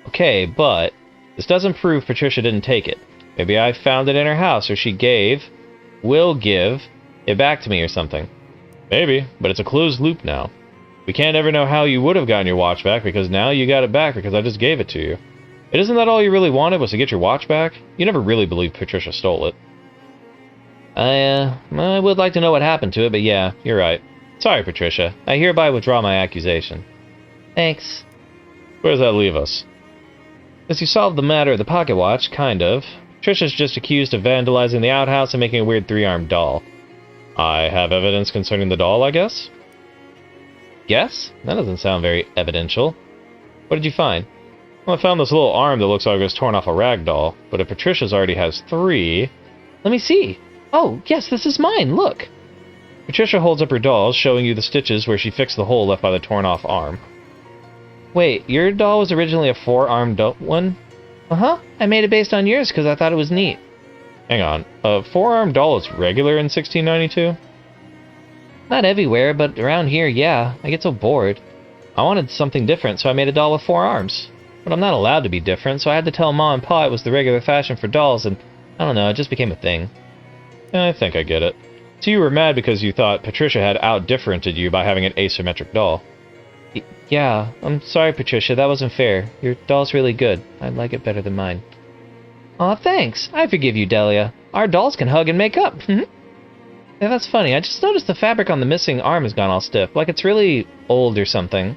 Okay, but this doesn't prove Patricia didn't take it. Maybe I found it in her house, or she will give it back to me or something. Maybe, but it's a closed loop now. We can't ever know how you would have gotten your watch back, because now you got it back because I just gave it to you. Isn't that all you really wanted, was to get your watch back? You never really believed Patricia stole it. I would like to know what happened to it, but yeah, you're right. Sorry, Patricia. I hereby withdraw my accusation. Thanks. Where does that leave us? As you solved the matter of the pocket watch, kind of. Patricia's just accused of vandalizing the outhouse and making a weird three-armed doll. I have evidence concerning the doll, I guess? Guess? That doesn't sound very evidential. What did you find? Well, I found this little arm that looks like it was torn off a rag doll, but if Patricia's already has 3... Let me see. Oh, yes, this is mine, look. Patricia holds up her doll, showing you the stitches where she fixed the hole left by the torn-off arm. Wait, your doll was originally a 4-armed one? Uh-huh, I made it based on yours because I thought it was neat. Hang on, a 4-armed doll is regular in 1692? Not everywhere, but around here, yeah. I get so bored. I wanted something different, so I made a doll with 4 arms. But I'm not allowed to be different, so I had to tell Mom and Pa it was the regular fashion for dolls, and I don't know, it just became a thing. I think I get it. So you were mad because you thought Patricia had out-differented you by having an asymmetric doll. Yeah, I'm sorry, Patricia, that wasn't fair. Your doll's really good. I like it better than mine. Aw, thanks. I forgive you, Delia. Our dolls can hug and make up. Yeah, that's funny. I just noticed the fabric on the missing arm has gone all stiff, like it's really old or something.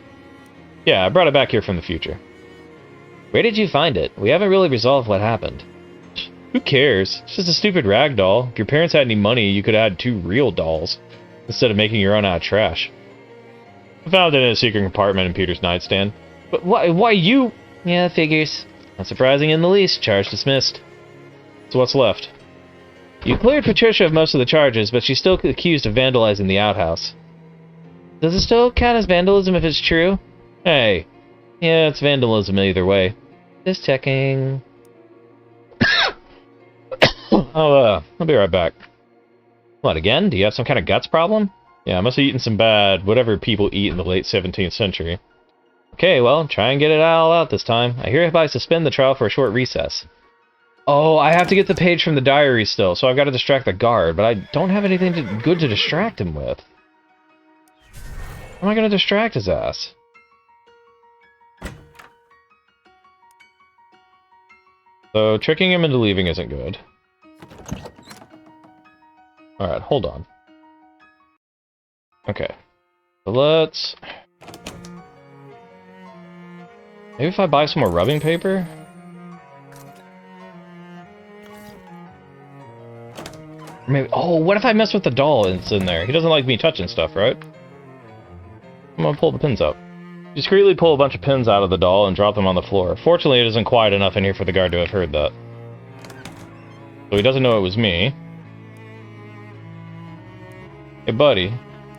Yeah, I brought it back here from the future. Where did you find it? We haven't really resolved what happened. Who cares? It's just a stupid rag doll. If your parents had any money, you could have had 2 real dolls, instead of making your own out of trash. I found it in a secret compartment in Peter's nightstand. But why you? Yeah, figures. Not surprising in the least. Charge dismissed. So what's left? You cleared Patricia of most of the charges, but she's still accused of vandalizing the outhouse. Does it still count as vandalism if it's true? Hey. Yeah, it's vandalism either way. Just checking. I'll be right back. What, again? Do you have some kind of guts problem? Yeah, I must have eaten some bad, whatever people eat in the late 17th century. Okay, well, try and get it all out this time. I hereby suspend the trial for a short recess. Oh, I have to get the page from the diary still, so I've got to distract the guard, but I don't have anything good to distract him with. How am I going to distract his ass? So, tricking him into leaving isn't good. Alright, hold on. Okay. So let's... Maybe if I buy some more rubbing paper? Maybe... Oh, what if I mess with the doll and it's in there? He doesn't like me touching stuff, right? I'm gonna pull the pins out. Discreetly pull a bunch of pins out of the doll and drop them on the floor. Fortunately, it isn't quiet enough in here for the guard to have heard that. So he doesn't know it was me. Hey, buddy.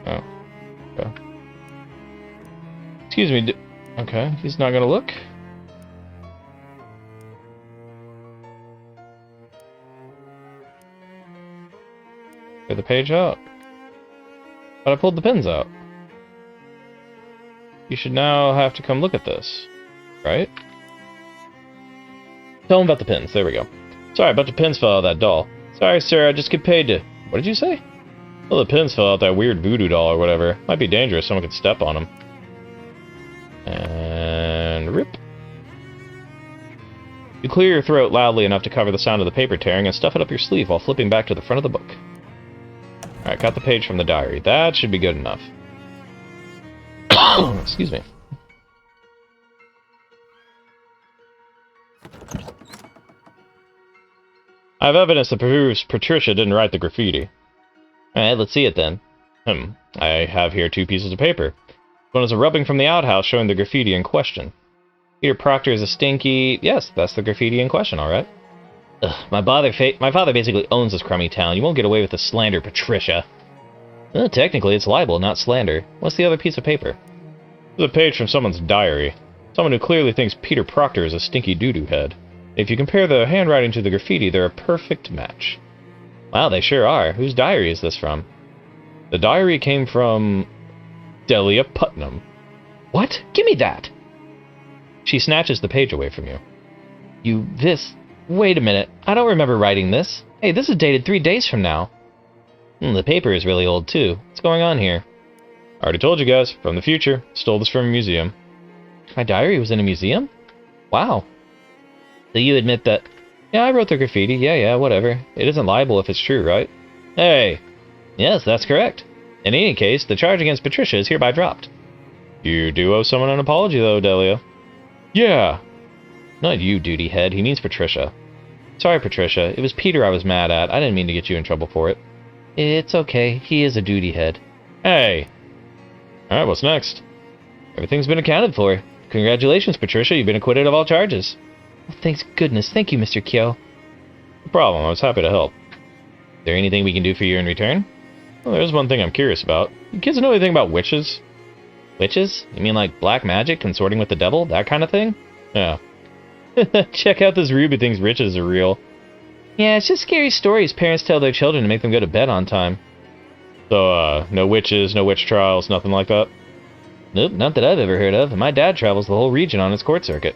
Oh. Okay. Excuse me. Okay, he's not gonna look. Get the page out. But I pulled the pins out. You should now have to come look at this. Right? Tell him about the pins. There we go. Sorry, a bunch of pins fell out of that doll. Sorry, sir, I just get paid to... What did you say? Well, the pins fell out that weird voodoo doll or whatever. Might be dangerous. Someone could step on them. And... rip. You clear your throat loudly enough to cover the sound of the paper tearing and stuff it up your sleeve while flipping back to the front of the book. Alright, got the page from the diary. That should be good enough. Excuse me. I have evidence that proves Patricia didn't write the graffiti. Alright, let's see it then. I have here 2 pieces of paper. One is a rubbing from the outhouse showing the graffiti in question. Peter Proctor is a stinky... Yes, that's the graffiti in question, alright. Ugh, my father basically owns this crummy town. You won't get away with the slander, Patricia. Well, technically, it's libel, not slander. What's the other piece of paper? It's a page from someone's diary. Someone who clearly thinks Peter Proctor is a stinky doo-doo head. If you compare the handwriting to the graffiti, they're a perfect match. Wow, they sure are. Whose diary is this from? The diary came from... Delia Putnam. What? Give me that! She snatches the page away from you. Wait a minute. I don't remember writing this. Hey, this is dated 3 days from now. The paper is really old, too. What's going on here? Already told you guys. From the future. Stole this from a museum. My diary was in a museum? Wow. So you admit that... Yeah, I wrote the graffiti. Yeah, whatever. It isn't libel if it's true, right? Hey! Yes, that's correct. In any case, the charge against Patricia is hereby dropped. You do owe someone an apology, though, Delia. Yeah. Not you, duty head. He means Patricia. Sorry, Patricia. It was Peter I was mad at. I didn't mean to get you in trouble for it. It's okay. He is a duty head. Hey. Alright, what's next? Everything's been accounted for. Congratulations, Patricia. You've been acquitted of all charges. Well, thanks goodness. Thank you, Mr. Kyo. No problem. I was happy to help. Is there anything we can do for you in return? Well, there's one thing I'm curious about. You kids know anything about witches? Witches? You mean like black magic, consorting with the devil? That kind of thing? Yeah. Check out this Ruby thinks witches are real. Yeah, it's just scary stories parents tell their children to make them go to bed on time. So, no witches, no witch trials, nothing like that? Nope, not that I've ever heard of. My dad travels the whole region on his court circuit.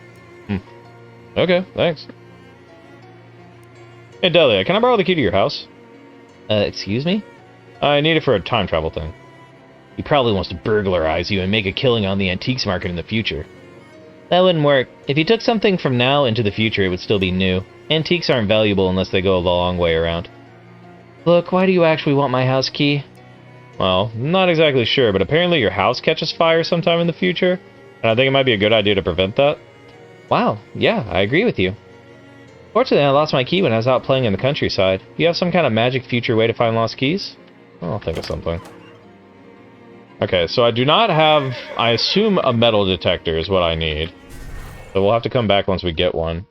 Okay, thanks. Hey, Delia, can I borrow the key to your house? Excuse me? I need it for a time travel thing. He probably wants to burglarize you and make a killing on the antiques market in the future. That wouldn't work. If you took something from now into the future, it would still be new. Antiques aren't valuable unless they go a long way around. Look, why do you actually want my house key? Well, not exactly sure, but apparently your house catches fire sometime in the future, and I think it might be a good idea to prevent that. Wow, yeah, I agree with you. Fortunately, I lost my key when I was out playing in the countryside. Do you have some kind of magic future way to find lost keys? I'll think of something. Okay, so I do not have, I assume a metal detector is what I need. So we'll have to come back once we get one.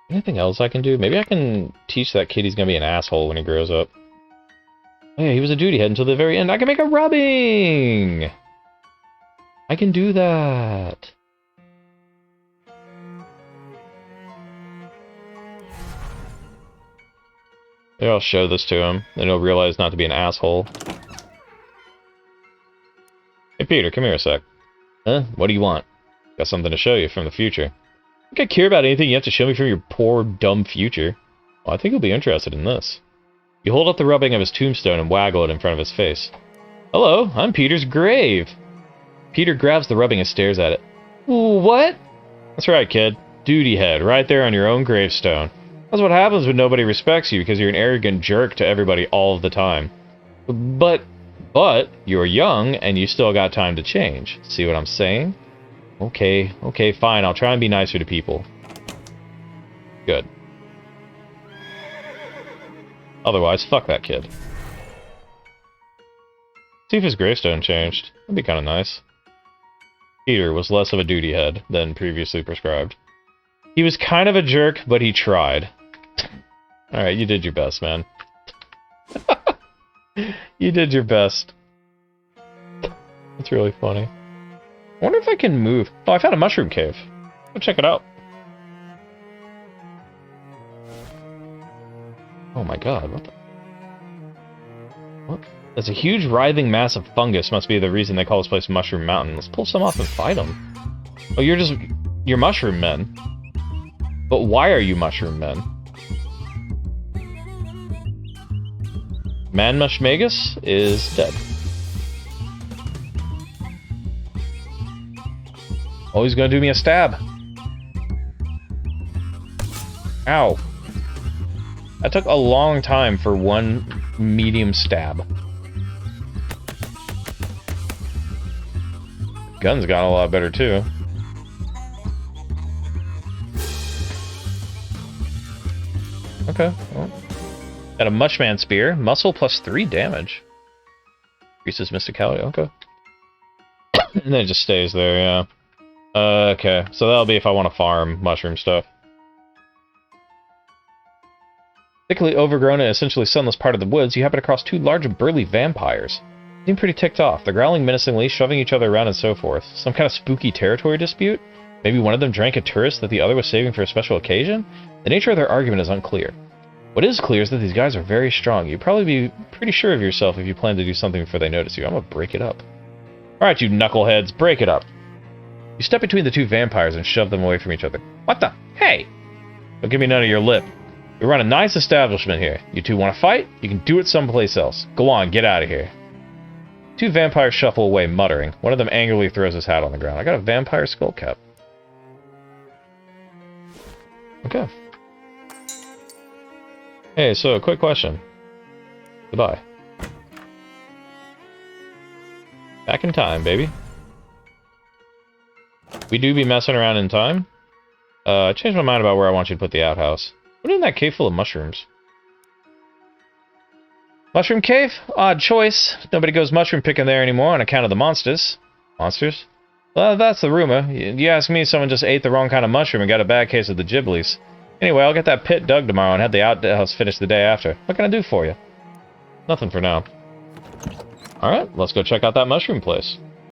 Anything else I can do? Maybe I can teach that kid he's gonna be an asshole when he grows up. Oh yeah, he was a duty head until the very end. I can make a rubbing! I can do that. Maybe I'll show this to him, then he'll realize not to be an asshole. Hey Peter, come here a sec. Huh? What do you want? Got something to show you from the future. I don't care about anything you have to show me from your poor, dumb future. Well, I think you'll be interested in this. You hold up the rubbing of his tombstone and waggle it in front of his face. Hello, I'm Peter's grave. Peter grabs the rubbing and stares at it. What? That's right, kid. Duty head, right there on your own gravestone. That's what happens when nobody respects you because you're an arrogant jerk to everybody all of the time. But you're young and you still got time to change. See what I'm saying? Okay, fine. I'll try and be nicer to people. Good. Otherwise, fuck that kid. See if his gravestone changed. That'd be kind of nice. Peter was less of a duty head than previously prescribed. He was kind of a jerk, but he tried. Alright, you did your best, man. You did your best. That's really funny. I wonder if I can move. Oh, I found a mushroom cave. Go check it out. Oh my god, what the... What? There's a huge writhing mass of fungus must be the reason they call this place Mushroom Mountain. Let's pull some off and fight them. Oh, you're mushroom men. But why are you mushroom men? Man Mushmagus is dead. Oh, he's gonna do me a stab. Ow. That took a long time for one medium stab. Gun's got a lot better too. Okay, well. Got a Mushman Spear. Muscle plus 3 damage. Increases mysticality, okay. And then it just stays there, yeah. Okay, so that'll be if I want to farm mushroom stuff. Thickly overgrown and essentially sunless part of the woods, you happen across 2 large burly vampires. They seem pretty ticked off. They're growling menacingly, shoving each other around and so forth. Some kind of spooky territory dispute? Maybe one of them drank a tourist that the other was saving for a special occasion? The nature of their argument is unclear. What is clear is that these guys are very strong. You'd probably be pretty sure of yourself if you plan to do something before they notice you. I'm gonna break it up. Alright, you knuckleheads, break it up. You step between the 2 vampires and shove them away from each other. What the? Hey! Don't give me none of your lip. We run a nice establishment here. You 2 want to fight? You can do it someplace else. Go on, get out of here. 2 vampires shuffle away, muttering. One of them angrily throws his hat on the ground. I got a vampire skull cap. Okay. Hey, so, quick question. Goodbye. Back in time, baby. We do be messing around in time. I changed my mind about where I want you to put the outhouse. What in that cave full of mushrooms? Mushroom cave? Odd choice. Nobody goes mushroom picking there anymore on account of the monsters. Monsters? Well, that's the rumor. You ask me, someone just ate the wrong kind of mushroom and got a bad case of the giblies. Anyway, I'll get that pit dug tomorrow and have the outhouse finished the day after. What can I do for you? Nothing for now. Alright, let's go check out that mushroom place.